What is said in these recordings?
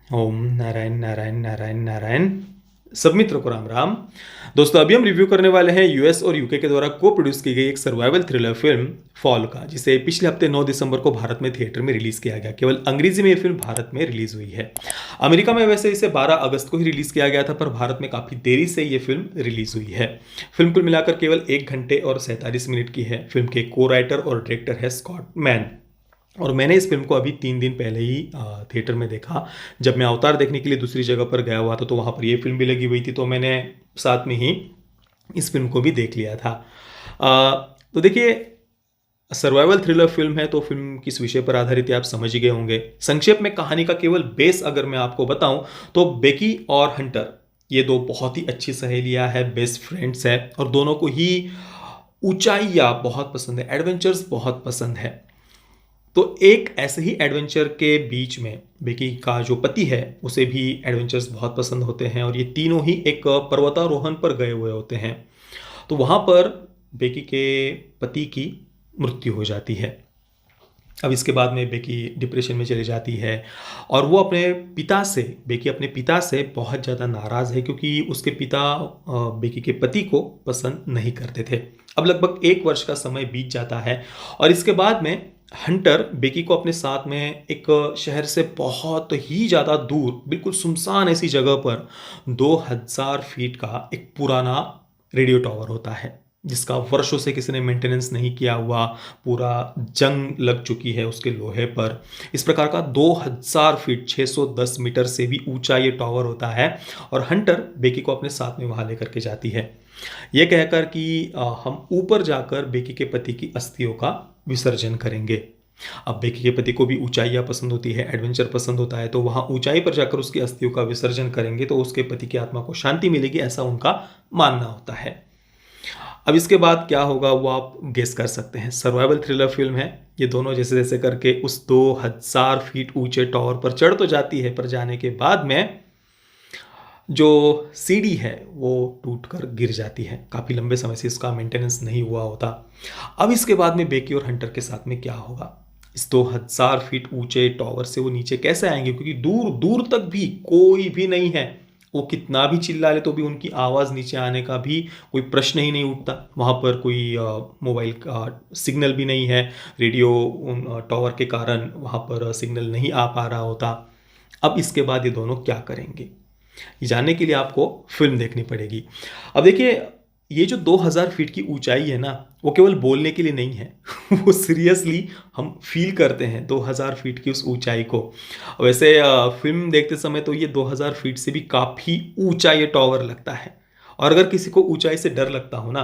ओम नारायण नारायण नारायण नारायण। सब मित्रों को राम राम। दोस्तों, अभी हम रिव्यू करने वाले हैं यूएस और यूके के द्वारा को प्रोड्यूस की गई एक सर्वाइवल थ्रिलर फिल्म फॉल का, जिसे पिछले हफ्ते 9 दिसंबर को भारत में थिएटर में रिलीज किया गया। केवल अंग्रेजी में ये फिल्म भारत में रिलीज हुई है। अमेरिका में वैसे इसे 12 अगस्त को ही रिलीज किया गया था, पर भारत में काफी देरी से ये फिल्म रिलीज हुई है। फिल्म कुल मिलाकर केवल 1 घंटे और 47 मिनट की है। फिल्म के को राइटर और डायरेक्टर है स्कॉट मैन। और मैंने इस फिल्म को अभी 3 दिन पहले ही थिएटर में देखा। जब मैं अवतार देखने के लिए दूसरी जगह पर गया हुआ था, तो वहाँ पर ये फिल्म भी लगी हुई थी, तो मैंने साथ में ही इस फिल्म को भी देख लिया था। तो देखिए, सर्वाइवल थ्रिलर फिल्म है, तो फिल्म किस विषय पर आधारित है आप समझ ही गए होंगे। संक्षेप में कहानी का केवल बेस अगर मैं आपको बताऊं, तो बेकी और हंटर ये दो बहुत ही अच्छी सहेलियां हैं, बेस्ट फ्रेंड्स है, और दोनों को ही ऊंचाइयां बहुत पसंद है, एडवेंचर्स बहुत पसंद है। तो एक ऐसे ही एडवेंचर के बीच में बेकी का जो पति है, उसे भी एडवेंचर्स बहुत पसंद होते हैं, और ये तीनों ही एक पर्वतारोहण पर गए हुए होते हैं। तो वहाँ पर बेकी के पति की मृत्यु हो जाती है। अब इसके बाद में बेकी डिप्रेशन में चली जाती है, और वो बेकी अपने पिता से बहुत ज़्यादा नाराज़ है, क्योंकि उसके पिता बेकी के पति को पसंद नहीं करते थे। अब लगभग 1 वर्ष का समय बीत जाता है, और इसके बाद में हंटर बेकी को अपने साथ में एक शहर से बहुत ही ज़्यादा दूर, बिल्कुल सुनसान ऐसी जगह पर 2000 फीट का एक पुराना रेडियो टावर होता है, जिसका वर्षों से किसी ने मेंटेनेंस नहीं किया हुआ, पूरा जंग लग चुकी है उसके लोहे पर। इस प्रकार का 2000 फीट 610 मीटर से भी ऊंचा ये टावर होता है, और हंटर बेकी को अपने साथ में वहां लेकर के जाती है, ये कहकर कि हम ऊपर जाकर बेकी के पति की अस्थियों का विसर्जन करेंगे। अब बेकी के पति को भी ऊंचाइयां पसंद होती है, एडवेंचर पसंद होता है, तो वहां ऊंचाई पर जाकर उसकी अस्थियों का विसर्जन करेंगे तो उसके पति की आत्मा को शांति मिलेगी, ऐसा उनका मानना होता है। अब इसके बाद क्या होगा वो आप गेस कर सकते हैं। सर्वाइवल थ्रिलर फिल्म है। ये दोनों जैसे जैसे करके उस 2000 फीट ऊंचे टावर पर चढ़ तो जाती है, पर जाने के बाद में जो सीढ़ी है वो टूटकर गिर जाती है। काफ़ी लंबे समय से इसका मेंटेनेंस नहीं हुआ होता। अब इसके बाद में बेकी और हंटर के साथ में क्या होगा, इस 2000 फीट ऊंचे टावर से वो नीचे कैसे आएंगे, क्योंकि दूर दूर तक भी कोई भी नहीं है। वो कितना भी चिल्ला ले तो भी उनकी आवाज़ नीचे आने का भी कोई प्रश्न ही नहीं उठता। वहाँ पर कोई मोबाइल का सिग्नल भी नहीं है, रेडियो उन टावर के कारण वहाँ पर सिग्नल नहीं आ पा रहा होता। अब इसके बाद ये दोनों क्या करेंगे, ये जानने के लिए आपको फिल्म देखनी पड़ेगी। अब देखिए, ये जो 2000 फीट की ऊंचाई है ना, वो केवल बोलने के लिए नहीं है वो सीरियसली हम फील करते हैं 2000 फीट की उस ऊंचाई को। वैसे फिल्म देखते समय तो ये 2000 फीट से भी काफ़ी ऊंचा ये टावर लगता है, और अगर किसी को ऊंचाई से डर लगता हो ना,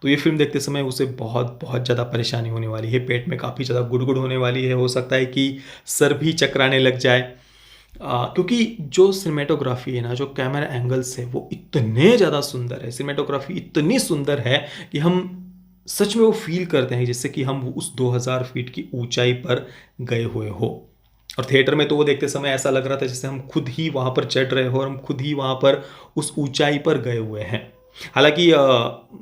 तो ये फिल्म देखते समय उसे बहुत बहुत ज़्यादा परेशानी होने वाली है, पेट में काफ़ी ज़्यादा गुड़गुड़ होने वाली है, हो सकता है कि सर भी चकराने लग जाए। क्योंकि जो सिनेमेटोग्राफी है ना, जो कैमरा एंगल्स है, वो इतने ज़्यादा सुंदर है, सिनेमेटोग्राफी इतनी सुंदर है कि हम सच में वो फील करते हैं जैसे कि हम उस 2000 फीट की ऊंचाई पर गए हुए हो। और थिएटर में तो वो देखते समय ऐसा लग रहा था जैसे हम खुद ही वहाँ पर चढ़ रहे हो, और हम खुद ही वहाँ पर उस ऊंचाई पर गए हुए हैं। हालांकि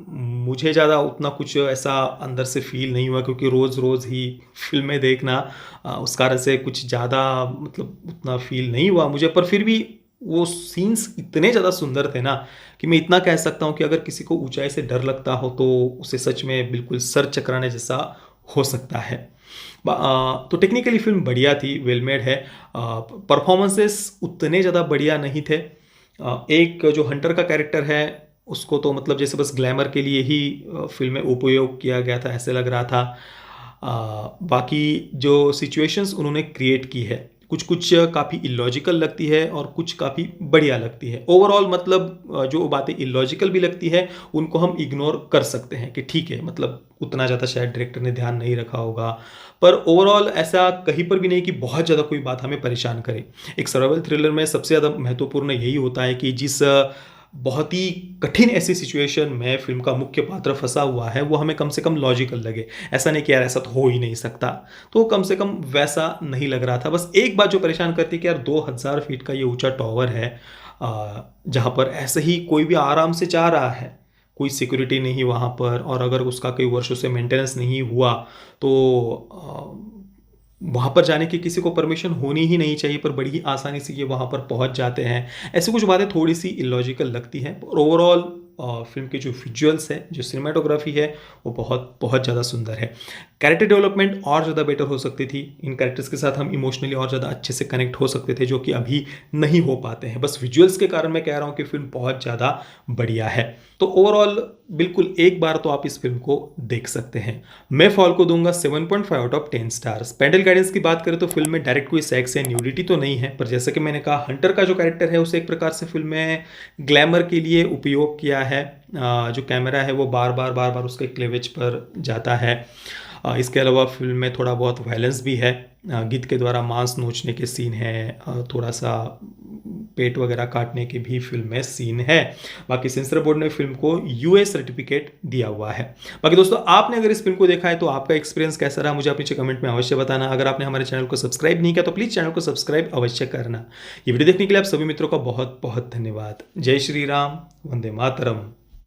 मुझे ज़्यादा उतना कुछ ऐसा अंदर से फील नहीं हुआ, क्योंकि रोज़ रोज़ ही फिल्में देखना, उस कारण से कुछ ज़्यादा मतलब उतना फील नहीं हुआ मुझे। पर फिर भी वो सीन्स इतने ज़्यादा सुंदर थे ना, कि मैं इतना कह सकता हूँ कि अगर किसी को ऊंचाई से डर लगता हो तो उसे सच में बिल्कुल सर चकराने जैसा हो सकता है। तो टेक्निकली फिल्म बढ़िया थी, वेल मेड है। परफॉर्मेंसेस उतने ज़्यादा बढ़िया नहीं थे। एक जो हंटर का कैरेक्टर है, उसको तो मतलब जैसे बस ग्लैमर के लिए ही फिल्म में उपयोग किया गया था, ऐसे लग रहा था। बाकी जो सिचुएशंस उन्होंने क्रिएट की है, कुछ कुछ काफ़ी इलॉजिकल लगती है, और कुछ काफ़ी बढ़िया लगती है। ओवरऑल मतलब जो बातें इलॉजिकल भी लगती है, उनको हम इग्नोर कर सकते हैं कि ठीक है, मतलब उतना ज़्यादा शायद डायरेक्टर ने ध्यान नहीं रखा होगा। पर ओवरऑल ऐसा कहीं पर भी नहीं कि बहुत ज़्यादा कोई बात हमें परेशान करे। एक सर्वाइवल थ्रिलर में सबसे ज़्यादा महत्वपूर्ण यही होता है कि जिस बहुत ही कठिन ऐसी सिचुएशन में फिल्म का मुख्य पात्र फंसा हुआ है, वो हमें कम से कम लॉजिकल लगे। ऐसा नहीं कि यार ऐसा तो हो ही नहीं सकता, तो कम से कम वैसा नहीं लग रहा था। बस एक बात जो परेशान करती है कि यार 2000 फीट का ये ऊंचा टावर है, जहाँ पर ऐसे ही कोई भी आराम से जा रहा है, कोई सिक्योरिटी नहीं वहाँ पर, और अगर उसका कई वर्षों से मेंटेनेंस नहीं हुआ तो वहाँ पर जाने की किसी को परमिशन होनी ही नहीं चाहिए, पर बड़ी ही आसानी से ये वहाँ पर पहुँच जाते हैं। ऐसी कुछ बातें थोड़ी-सी इलॉजिकल लगती हैं, और ओवरऑल फ़िल्म के जो विजुअल्स है, जो सिनेमैटोग्राफी है, वो बहुत बहुत ज़्यादा सुंदर है। कैरेक्टर डेवलपमेंट और ज़्यादा बेटर हो सकती थी। इन कैरेक्टर्स के साथ हम इमोशनली और ज़्यादा अच्छे से कनेक्ट हो सकते थे, जो कि अभी नहीं हो पाते हैं। बस विजुअल्स के कारण मैं कह रहा हूँ कि फ़िल्म बहुत ज़्यादा बढ़िया है। तो ओवरऑल बिल्कुल एक बार तो आप इस फ़िल्म को देख सकते हैं। मैं फॉल को दूँगा 7.5 out of 10 stars. Parental guidance की बात करें तो फ़िल्म में डायरेक्ट कोई सेक्स या न्यूडिटी तो नहीं है, पर जैसा कि मैंने कहा, हंटर का जो कैरेक्टर है, उसे एक प्रकार से फ़िल्म में ग्लैमर के लिए उपयोग किया है। जो कैमरा है वो बार-बार उसके क्लीवेज पर जाता है। इसके अलावा फ़िल्म में थोड़ा बहुत वायलेंस भी है। गिद्ध के द्वारा मांस नोचने के सीन हैं, थोड़ा-सा पेट वगैरह काटने के भी फ़िल्म में सीन है। बाकी सेंसर बोर्ड ने फ़िल्म को यूए सर्टिफ़िकेट दिया हुआ है। बाकी दोस्तों, आपने अगर इस फ़िल्म को देखा है तो आपका एक्सपीरियंस कैसा रहा, मुझे आप नीचे कमेंट में अवश्य बताना। अगर आपने हमारे चैनल को सब्सक्राइब नहीं किया तो प्लीज़ चैनल को सब्सक्राइब अवश्य करना। ये वीडियो देखने के लिए आप सभी मित्रों का बहुत-बहुत धन्यवाद। जय श्री राम, वंदे मातरम।